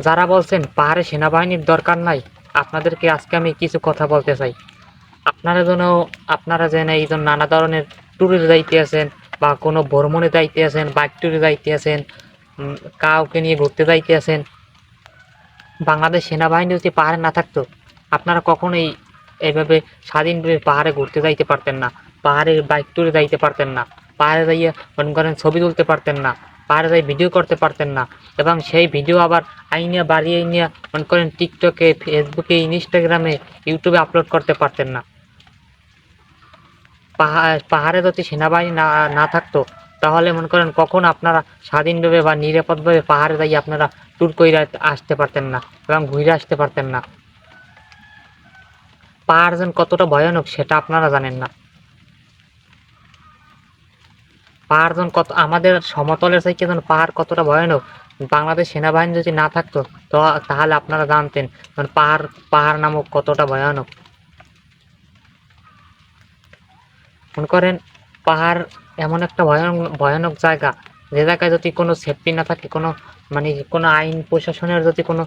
যারা বলছেন পাহাড়ে সেনাবাহিনীর দরকার নাই, আপনাদেরকে আজকে আমি কিছু কথা বলতে চাই। আপনারা যেন এই যে নানা ধরনের ট্যুরে যাইতে আছেন বা কোনো ভ্রমণে যাইতে আছেন, বাইক ট্যুরে যাইতে আছেন, কাউকে নিয়ে ঘুরতে যাইতে আছেন, বাংলাদেশ সেনাবাহিনী যদি পাহাড়ে না থাকতো আপনারা কখনোই এইভাবে স্বাধীনভাবে পাহাড়ে ঘুরতে যাইতে পারতেন না, পাহাড়ে বাইক ট্যুরে যাইতে পারতেন না, পাহাড়ে যাইয়া মনে করেন ছবি তুলতে পারতেন না, পাহাড়ে যাই ভিডিও করতে পারতেন না, এবং সেই ভিডিও আবার আইনিয়া বাড়িয়ে নিয়ে মনে করেন টিকটকে, ফেসবুকে, ইনস্টাগ্রামে, ইউটিউবে আপলোড করতে পারতেন না। পাহাড়ে যদি সেনাবাহিনী না না থাকতো তাহলে মনে করেন কখন আপনারা স্বাধীনভাবে বা নিরাপদভাবে পাহাড়ে যাই আপনারা ট্যুর করে আসতে পারতেন না এবং ঘুরে আসতে পারতেন না। পাহাড় যেন কতটা ভয়ানক সেটা আপনারা জানেন না। পাহাড় যেন কত আমাদের সমতলের চাইতে যেন পাহাড় কতটা ভয়ানক, বাংলাদেশ সেনাবাহিনী যদি না থাকতো তো তাহলে আপনারা জানতেন পাহাড় পাহাড় নামক কতটা ভয়ানক। মনে করেন পাহাড় এমন একটা ভয়ানক ভয়ানক জায়গা, যে জায়গায় যদি কোনো সেফটি না থাকে, কোনো আইন প্রশাসনের যদি কোনো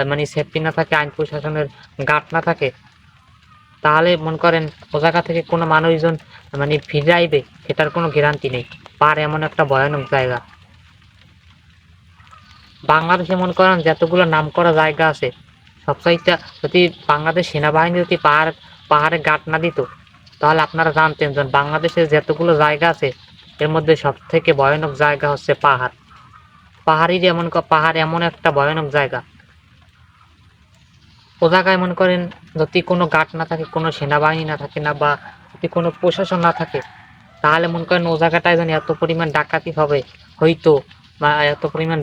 মানে সেফটি না থাকে, আইন প্রশাসনের গার্ড না থাকে, তাহলে মনে করেন ও জায়গা থেকে কোনো মানুষজন ফিরে আইবে সেটার কোনো গ্যারান্টি নেই। পাহাড় এমন একটা ভয়ানক জায়গা। বাংলাদেশে মনে করেন যতগুলো নামকরা জায়গা আছে সবচাইতে, যদি বাংলাদেশ সেনাবাহিনী যদি পাহাড়ে গার্ড না দিত তাহলে আপনারা জানতেন যে বাংলাদেশের যতগুলো জায়গা আছে এর মধ্যে সব থেকে ভয়ানক জায়গা হচ্ছে পাহাড়। পাহাড় এমন একটা ভয়ানক জায়গা, ও জায়গায় মনে করেন যদি কোনো গার্ড না থাকে, কোনো সেনাবাহিনী না থাকে না, বা যদি কোনো প্রশাসন না থাকে, তাহলে মনে করেন ও জায়গাটায় যেন এত পরিমাণ ডাকাতি হবে হইতো, বা এত পরিমাণ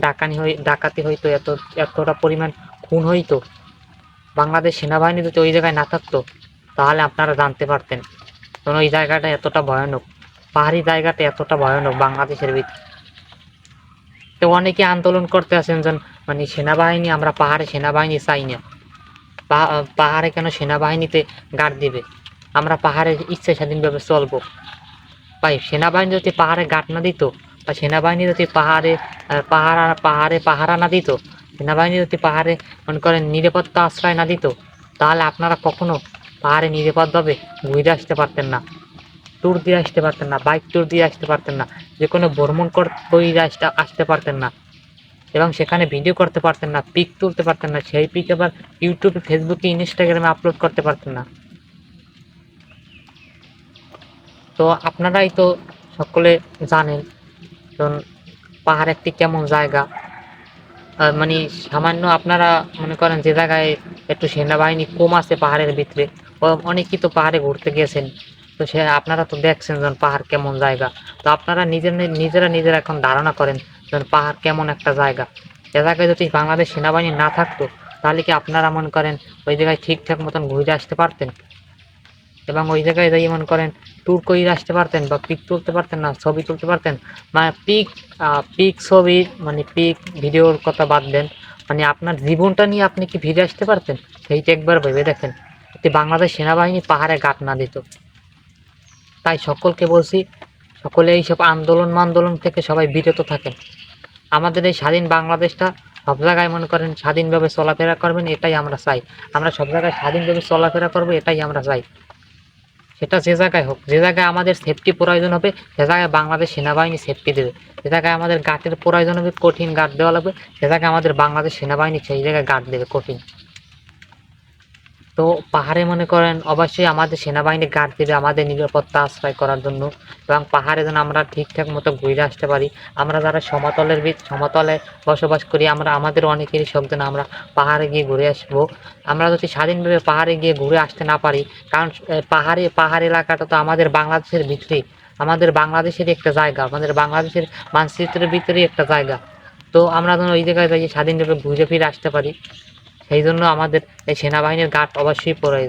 ডাকাতি হইতো, এতটা পরিমাণ খুন হইতো। বাংলাদেশ সেনাবাহিনী যদি ওই জায়গায় না থাকতো তাহলে আপনারা জানতে পারতেন কারণ ওই জায়গাটা এতটা ভয়ানক, পাহাড়ি জায়গাটা এতটা ভয়ানক বাংলাদেশের ভিতরে। তো অনেকে আন্দোলন করতে আছেন যে সেনাবাহিনী, আমরা পাহাড়ে সেনাবাহিনী চাই না, পাহাড়ে কেন সেনাবাহিনীতে গার্ড দিবে, আমরা পাহাড়ে ইচ্ছে স্বাধীনভাবে চলবো। ভাই সেনাবাহিনী যদি পাহাড়ে গার্ড না দিত, বা সেনাবাহিনী যদি পাহাড়ে পাহারা না দিত, সেনাবাহিনী যদি পাহাড়ে মনে করেন নিরাপত্তা আশ্রয় না দিত, তাহলে আপনারা কখনো পাহাড়ে নিরাপদভাবে ঘুরে আসতে পারতেন না, ট্যুর দিয়ে আসতে পারতেন না, বাইক ট্যুর দিয়ে আসতে পারতেন না, যে কোনো ভ্রমণ করে আসতে পারতেন না, এবং সেখানে ভিডিও করতে পারতেন না, পিক তুলতে পারতেন না, সেই পিক আবার ইউটিউবে, ফেসবুকে, ইনস্টাগ্রামে আপলোড করতে পারতেন না। তো আপনারাই তো সকলে জানেন পাহাড় একটি কেমন জায়গা। সামান্য আপনারা মনে করেন যে জায়গায় একটু সেনাবাহিনী কম আছে পাহাড়ের ভিতরে, অনেকেই তো পাহাড়ে ঘুরতে গেছেন, তো আপনারা তো দেখছেন যেন পাহাড় কেমন জায়গা। তো আপনারা নিজেরা এখন ধারণা করেন যেন পাহাড় কেমন একটা জায়গা। এ জায়গায় যদি বাংলাদেশ সেনাবাহিনী না থাকতো তাহলে কি আপনারা মনে করেন ওই জায়গায় ঠিকঠাক মতন ঘুরে আসতে পারতেন, এবং ওই জায়গায় যাই মনে করেন ট্যুর করে আসতে পারতেন, বা পিক তুলতে পারতেন না, ছবি তুলতে পারতেন? পিক পিক ছবি পিক ভিডিওর কথা বাদ দেন, আপনার জীবনটা নিয়ে আপনি কি ফিরে আসতে পারতেন? সেইটা একবার ভেবে দেখেন যদি বাংলাদেশ সেনাবাহিনী পাহাড়ে গার্ড না দিত। তাই সকলকে বলছি, সকলে এইসব আন্দোলন থেকে সবাই বিরত থাকেন। আমাদের এই স্বাধীন বাংলাদেশটা সব জায়গায় মনে করেন স্বাধীনভাবে চলাফেরা করবেন, এটাই আমরা চাই। আমরা সব জায়গায় স্বাধীনভাবে চলাফেরা করবো, এটাই আমরা চাই। সেটা যে জায়গায় হোক, যে জায়গায় আমাদের সেফটি প্রয়োজন হবে সে জায়গায় বাংলাদেশ সেনাবাহিনী সেফটি দেবে, যে জায়গায় আমাদের গার্ডের প্রয়োজন হবে, কঠিন গার্ড দেওয়া লাগবে, সে জায়গায় আমাদের বাংলাদেশ সেনাবাহিনী সেই জায়গায় গার্ড দেবে কঠিন। তো পাহাড়ে মনে করেন অবশ্যই আমাদের সেনাবাহিনী গার্ড দেবে আমাদের নিরাপত্তা আশ্রয় করার জন্য, এবং পাহাড়ে যেন আমরা ঠিকঠাক মতো ঘুরে আসতে পারি। আমরা যারা সমতলে বসবাস করি, আমাদের অনেকেরই শখ যেন আমরা পাহাড়ে গিয়ে ঘুরে আসবো। আমরা যদি স্বাধীনভাবে পাহাড়ে গিয়ে ঘুরে আসতে না পারি, কারণ পাহাড় এলাকাটা তো আমাদের বাংলাদেশের ভিতরেই, আমাদের বাংলাদেশেরই একটা জায়গা, আমাদের বাংলাদেশের মানচিত্রের ভিতরেই একটা জায়গা। তো আমরা যেন ওই জায়গায় যাই স্বাধীনভাবে ঘুরে ফিরে আসতে পারি, সেই জন্য আমাদের এই সেনাবাহিনীর গার্ড অবশ্যই প্রয়োজন।